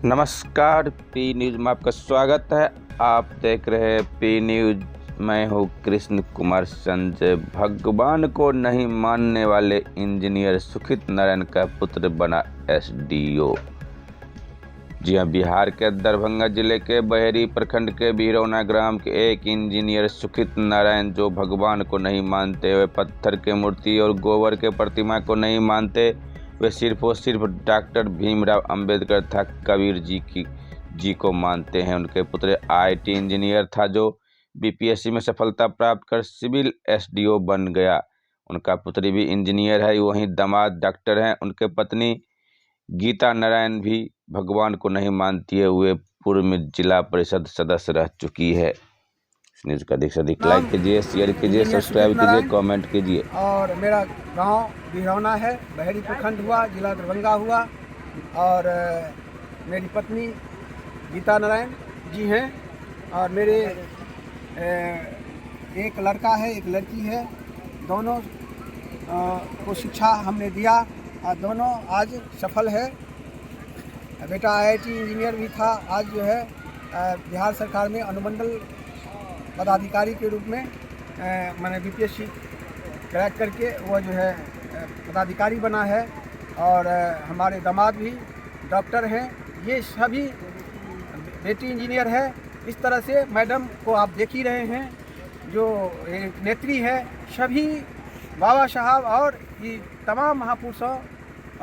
नमस्कार, P news में आपका स्वागत है। आप देख रहे हैं पी न्यूज़। मैं हूँ कृष्ण कुमार संजय। भगवान को नहीं मानने वाले इंजीनियर सुखित नारायण का पुत्र बना एसडीओ। जी हाँ, बिहार के दरभंगा जिले के बहेरी प्रखंड के बिरौना ग्राम के एक इंजीनियर सुखित नारायण, जो भगवान को नहीं मानते, वे पत्थर के मूर्ति और गोबर के प्रतिमा को नहीं मानते, वे सिर्फ और सिर्फ डॉक्टर भीमराव अंबेडकर था कबीर जी को मानते हैं। उनके पुत्र आईटी इंजीनियर था, जो बीपीएससी में सफलता प्राप्त कर सिविल एसडीओ बन गया। उनका पुत्री भी इंजीनियर है, वहीं दामाद डॉक्टर हैं। उनके पत्नी गीता नारायण भी भगवान को नहीं मानती है, वे पूर्व में जिला परिषद सदस्य रह चुकी है। इस न्यूज़ का अधिक से अधिक लाइक कीजिए, शेयर कीजिए, सब्सक्राइब कीजिए, कमेंट कीजिए। और मेरा गांव बिरौना है, बहेरी प्रखंड हुआ, जिला दरभंगा हुआ। और मेरी पत्नी गीता नारायण जी हैं, और मेरे एक लड़का है, एक लड़की है। दोनों को शिक्षा हमने दिया और दोनों आज सफल है। बेटा आईआईटी इंजीनियर भी था, आज जो है बिहार सरकार में अनुमंडल पदाधिकारी के रूप में मैंने बीपीएससी क्रैक करके वो जो है पदाधिकारी बना है। और हमारे दामाद भी डॉक्टर हैं। ये सभी बेटी इंजीनियर है। इस तरह से मैडम को आप देख ही रहे हैं, जो एक नेत्री है। सभी बाबा साहब और ये तमाम महापुरुषों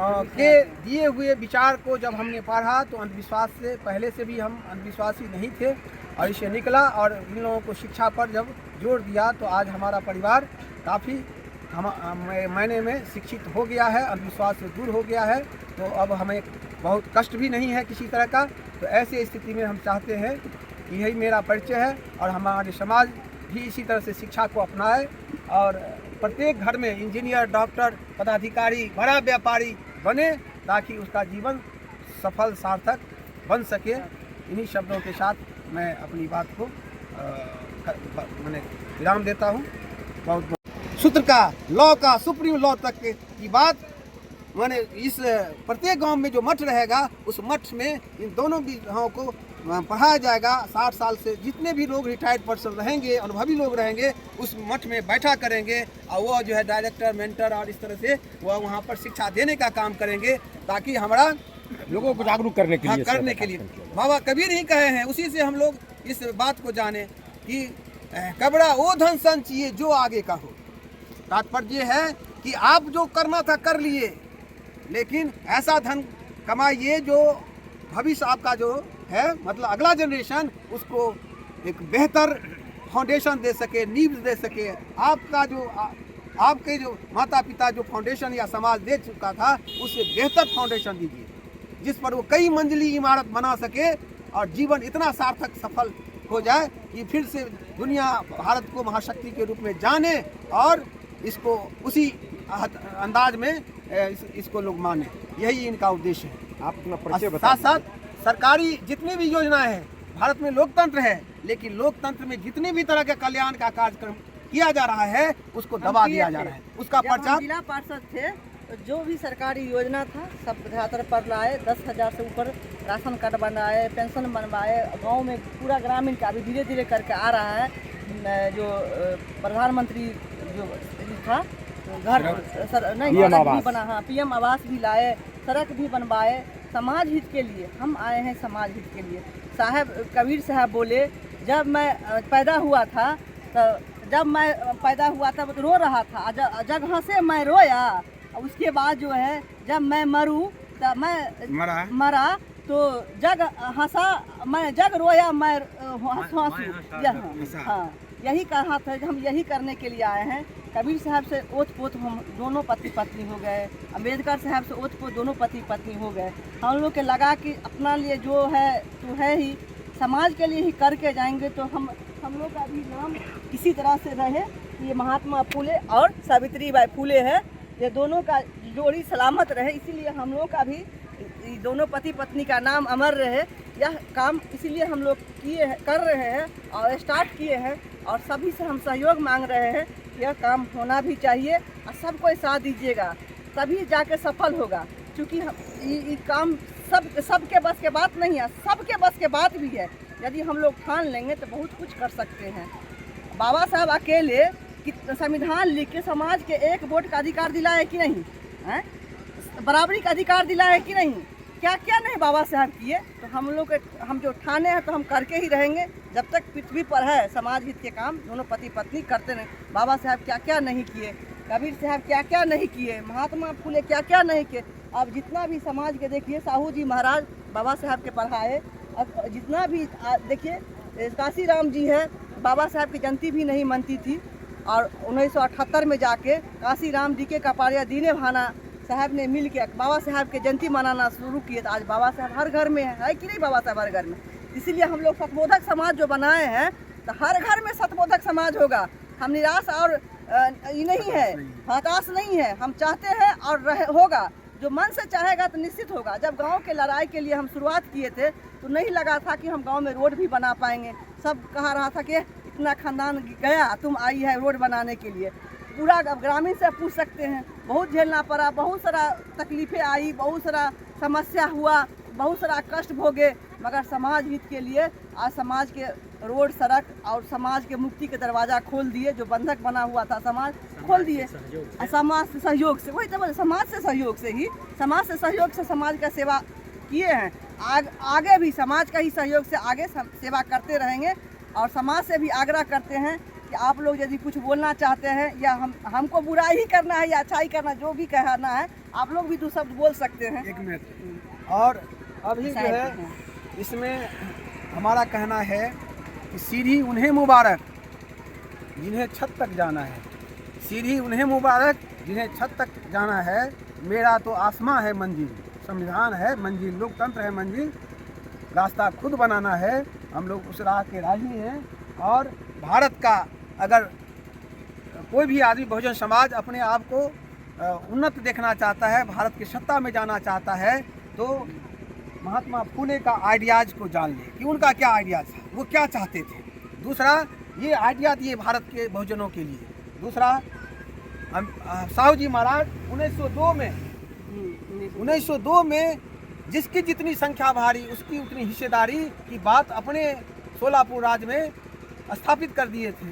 के दिए हुए विचार को जब हमने पढ़ा तो अंधविश्वास से पहले से भी हम अंधविश्वासी नहीं थे, और इसे निकला और इन लोगों को शिक्षा पर जब जोर दिया तो आज हमारा परिवार काफ़ी महीने में शिक्षित हो गया है, अंधविश्वास से दूर हो गया है। तो अब हमें बहुत कष्ट भी नहीं है किसी तरह का। तो ऐसी स्थिति में हम चाहते हैं कि यही मेरा परिचय है, और हमारे समाज भी इसी तरह से शिक्षा को अपनाए और प्रत्येक घर में इंजीनियर, डॉक्टर, पदाधिकारी, बड़ा व्यापारी बने, ताकि उसका जीवन सफल सार्थक बन सके। इन्हीं शब्दों के साथ मैं अपनी बात को मैंने विराम देता हूँ। बहुत सूत्र का, लॉ का, सुप्रीम लॉ तक की बात मैंने इस प्रत्येक गांव में जो मठ रहेगा, उस मठ में इन दोनों विधाओं को पढ़ाया जाएगा। 60 साल से जितने भी लोग रिटायर्ड पर्सन रहेंगे, अनुभवी लोग रहेंगे, उस मठ में बैठा करेंगे, और वो जो है डायरेक्टर, मेंटर और इस तरह से वह वहाँ पर शिक्षा देने का काम करेंगे, ताकि हमारा लोगों को जागरूक करने के लिए बाबा कबीर ही कहे हैं। उसी से हम लोग इस बात को जाने कि कबड़ा वो धन संचिए जो आगे का हो। तात्पर्य है कि आप जो करना था कर लिए, लेकिन ऐसा धन कमाइए जो भविष्य आपका जो है, मतलब अगला जनरेशन, उसको एक बेहतर फाउंडेशन दे सके, नींव दे सके। आपका जो आपके जो माता पिता जो फाउंडेशन या समाज दे चुका था, उससे बेहतर फाउंडेशन दीजिए, जिस पर वो कई मंजिली इमारत बना सके और जीवन इतना सार्थक सफल हो जाए कि फिर से दुनिया भारत को महाशक्ति के रूप में जाने, और इसको उसी अंदाज में इसको लोग माने। यही इनका उद्देश्य है। आप अपना परिचय बताइए। साथ साथ सरकारी जितनी भी योजनाएं हैं, भारत में लोकतंत्र है, लेकिन लोकतंत्र में जितने भी तरह के कल्याण का कार्यक्रम किया जा रहा है, उसको दबा दिया जा रहा है। उसका प्रचार, जिला पार्षद थे तो जो भी सरकारी योजना था सब छात्र पर लाए, 10,000 से ऊपर राशन कार्ड बनाए, पेंशन बनवाए। गांव में पूरा ग्रामीण का अभी धीरे धीरे करके आ रहा है। जो प्रधानमंत्री जो था, घर भी बना, हाँ, पीएम आवास भी लाए, सड़क भी बनवाए। समाज हित के लिए हम आए हैं, समाज हित के लिए। साहब कबीर साहब बोले, जब मैं पैदा हुआ था तो रो रहा था, जगह से मैं रोया। उसके बाद जो है जब मैं मरूं तो मैं मरा तो जग हंसा, मैं जग रोया, मैं हंसू। हाँ, यही कहा था। हम यही करने के लिए आए हैं। कबीर साहब से ओत पोत हम दोनों पति पत्नी हो गए, अम्बेडकर साहब से ओत पोत दोनों पति पत्नी हो गए। हम लोग के लगा कि अपना लिए जो है तो है ही, समाज के लिए ही करके जाएंगे। तो हम लोग का भी नाम इसी तरह से रहे। ये महात्मा फूले और सावित्रीबाई फूले है, ये दोनों का जोड़ी सलामत रहे, इसीलिए हम लोग का भी दोनों पति पत्नी का नाम अमर रहे। यह काम इसीलिए हम लोग कर रहे हैं और स्टार्ट किए हैं, और सभी से हम सहयोग मांग रहे हैं। यह काम होना भी चाहिए और सबको साथ दीजिएगा, तभी जाके सफल होगा। क्योंकि ये काम सबके बस के बात नहीं है, सबके बस के बात भी है। यदि हम लोग ठान लेंगे तो बहुत कुछ कर सकते हैं। बाबा साहब अकेले संविधान लिख के समाज के एक वोट का अधिकार दिलाए कि नहीं हैं? बराबरी का अधिकार दिलाए कि नहीं? क्या क्या नहीं बाबा साहब किए। तो हम जो ठाने हैं तो हम करके ही रहेंगे जब तक पृथ्वी पर है। समाज हित के काम दोनों पति पत्नी करते रहे। बाबा साहब क्या क्या नहीं किए, कबीर साहब क्या क्या नहीं किए, महात्मा फुले क्या क्या नहीं किए। अब जितना भी समाज के देखिए, साहू जी महाराज बाबा साहब के पढ़ाए। अब जितना भी देखिए, काशी राम जी है, बाबा साहब की जयंती भी नहीं मनती थी और 1978 में जाके काशी राम जी के कपाड़िया दीने भाना साहब ने मिल के बाबा साहब के जयंती मनाना शुरू किए। तो आज बाबा साहब हर घर में है कि नहीं? बाबा साहब हर घर में। इसीलिए हम लोग सतबोधक समाज जो बनाए हैं, तो हर घर में सतबोधक समाज होगा। हम निराश और ये नहीं है, हताश नहीं है। हम चाहते हैं और होगा। जो मन से चाहेगा तो निश्चित होगा। जब गांव के लड़ाई के लिए हम शुरुआत किए थे तो नहीं लगा था कि हम गांव में रोड भी बना पाएंगे। सब कहा रहा था कि इतना खानदान गया, तुम आई है रोड बनाने के लिए। पूरा ग्रामीण से पूछ सकते हैं, बहुत झेलना पड़ा, बहुत सारा तकलीफ़ें आई, बहुत सारा समस्या हुआ, बहुत सारा कष्ट भोगे। मगर समाज हित के लिए आज समाज के रोड, सड़क और समाज के मुक्ति के दरवाज़ा खोल दिए। जो बंधक बना हुआ था समाज खोल दिए। समाज से सहयोग से, वही तो समाज से सहयोग से ही, समाज से सहयोग से समाज का सेवा किए हैं। आगे भी समाज का ही सहयोग से आगे सेवा करते रहेंगे। और समाज से भी आग्रह करते हैं कि आप लोग यदि कुछ बोलना चाहते हैं या हमको बुराई ही करना है या अच्छाई करना, जो भी कहना है, आप लोग भी दो शब्द बोल सकते हैं। एक मिनट। और अभी जो है इसमें हमारा कहना है कि सीढ़ी उन्हें मुबारक जिन्हें छत तक जाना है। सीढ़ी उन्हें मुबारक जिन्हें छत तक जाना है। मेरा तो आसमां है मंजिल, संविधान है मंजिल, लोकतंत्र है मंजिल, रास्ता खुद बनाना है। हम लोग उस राह के राही हैं। और भारत का अगर कोई भी आदमी, बहुजन समाज अपने आप को उन्नत देखना चाहता है, भारत की सत्ता में जाना चाहता है, तो महात्मा फुले का आइडियाज़ को जान ले कि उनका क्या आइडियाज़ था, वो क्या चाहते थे। दूसरा, ये आइडिया दिए भारत के बहुजनों के लिए। दूसरा, साहू जी महाराज 1902 में जिसकी जितनी संख्या भारी उसकी उतनी हिस्सेदारी की बात अपने सोलापुर राज्य में स्थापित कर दिए थे।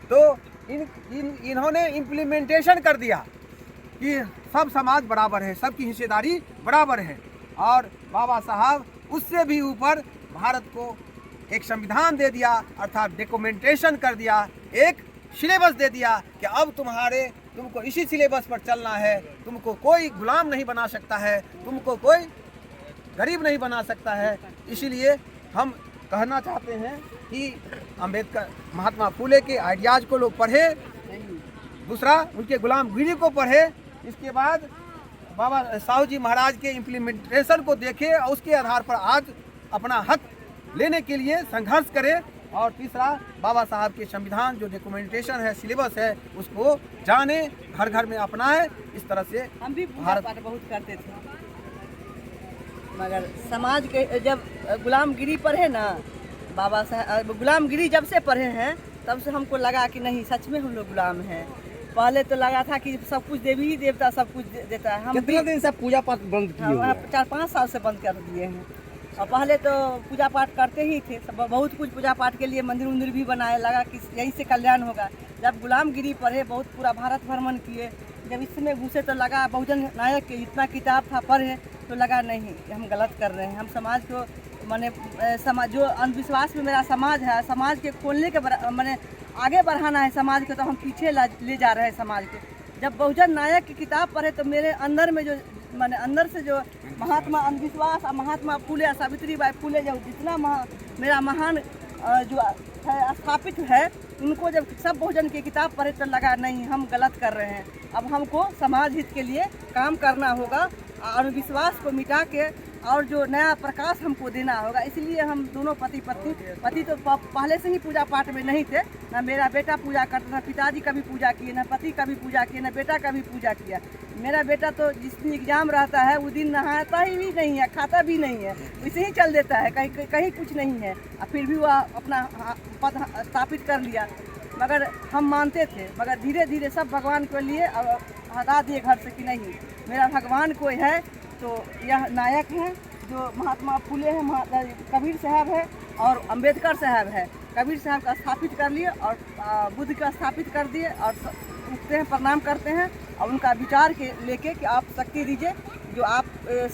तो इन्होंने इम्प्लीमेंटेशन कर दिया कि सब समाज बराबर है, सबकी हिस्सेदारी बराबर है। और बाबा साहब उससे भी ऊपर भारत को एक संविधान दे दिया, अर्थात डॉक्यूमेंटेशन कर दिया, एक सिलेबस दे दिया कि अब तुमको इसी सिलेबस पर चलना है। तुमको कोई गुलाम नहीं बना सकता है, तुमको कोई गरीब नहीं बना सकता है। इसीलिए हम कहना चाहते हैं कि अम्बेडकर, महात्मा फुले के आइडियाज़ को लोग पढ़े। दूसरा, उनके गुलामगिरी को पढ़े। इसके बाद बाबा साहू जी महाराज के इम्प्लीमेंटेशन को देखे और उसके आधार पर आज अपना हक लेने के लिए संघर्ष करें। और तीसरा, बाबा साहब के संविधान जो डॉक्यूमेंटेशन है, सिलेबस है, उसको जाने, घर घर में अपनाएं। इस तरह से हम भी पूजा पाठ बहुत करते थे, मगर समाज के जब गुलामगिरी पढ़े ना, बाबा साहब गुलामगिरी जब से पढ़े हैं तब से हमको लगा कि नहीं, सच में हम लोग गुलाम हैं। पहले तो लगा था कि सब कुछ देवी ही देवता सब कुछ देता है। हम कितने दिन से पूजा पाठ बंद किए हुए हैं? 4-5 साल से बंद कर दिए हैं। और पहले तो पूजा पाठ करते ही थे, सब बहुत कुछ पूजा पाठ के लिए मंदिर उंदिर भी बनाए, लगा कि यहीं से कल्याण होगा। जब गुलामगिरी पढ़े, बहुत पूरा भारत भ्रमण किए, जब इसमें घुसे तो लगा बहुजन नायक के इतना किताब था, पढ़े तो लगा नहीं, हम गलत कर रहे हैं। हम समाज को माने समाज जो अंधविश्वास में मेरा समाज है, समाज के खोलने के माने आगे बढ़ाना है समाज को, तो हम पीछे ले जा रहे हैं समाज के। जब बहुजन नायक की किताब पढ़े तो मेरे अंदर में जो माने अंदर से जो महात्मा अंधविश्वास और महात्मा फुले, सावित्री बाई फुले, जो जितना मेरा महान जो है स्थापित है, उनको जब सब बहुजन की किताब पढ़े तो लगा नहीं, हम गलत कर रहे हैं। अब हमको समाज हित के लिए काम करना होगा और विश्वास को मिटा के और जो नया प्रकाश हमको देना होगा। इसलिए हम दोनों पति तो पहले से ही पूजा पाठ में नहीं थे। ना मेरा बेटा पूजा करता था, पिताजी का भी पूजा किए, ना पति का भी पूजा किए, ना बेटा का भी पूजा किया। मेरा बेटा तो जिस दिन एग्जाम रहता है उस दिन नहाता ही भी नहीं है, खाता भी नहीं है, वैसे ही चल देता है, कहीं कुछ नहीं है। और फिर भी वह अपना पद स्थापित कर लिया। मगर हम मानते थे, मगर धीरे धीरे सब भगवान के लिए हटा दिए घर से कि नहीं, मेरा भगवान कोई है तो यह नायक हैं जो महात्मा फुले हैं, कबीर साहब है और अंबेडकर साहब है। कबीर साहब का स्थापित कर लिए और बुद्ध का स्थापित कर दिए और उठते हैं, प्रणाम करते हैं और उनका विचार के लेके कि आप शक्ति दीजिए, जो आप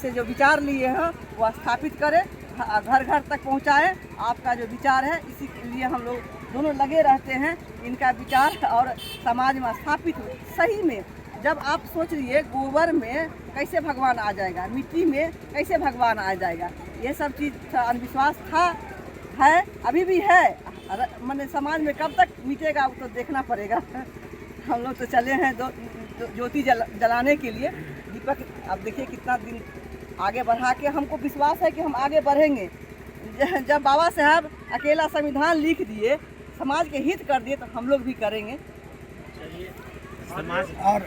से जो विचार लिए हैं वह स्थापित करें, घर घर तक पहुंचाएं आपका जो विचार है। इसी के लिए हम लोग दोनों लगे रहते हैं, इनका विचार और समाज में स्थापित हो। सही में जब आप सोच लीजिए गोबर में कैसे भगवान आ जाएगा, मिट्टी में कैसे भगवान आ जाएगा, ये सब चीज़ अंधविश्वास था, है, अभी भी है। मैंने समाज में कब तक मिटेगा वो तो देखना पड़ेगा। हम लोग तो चले हैं ज्योति जलाने के लिए, दीपक अब देखिए कितना दिन आगे बढ़ा के, हमको विश्वास है कि हम आगे बढ़ेंगे। जब बाबा साहब अकेला संविधान लिख दिए, समाज के हित कर दिए, तो हम लोग भी करेंगे। और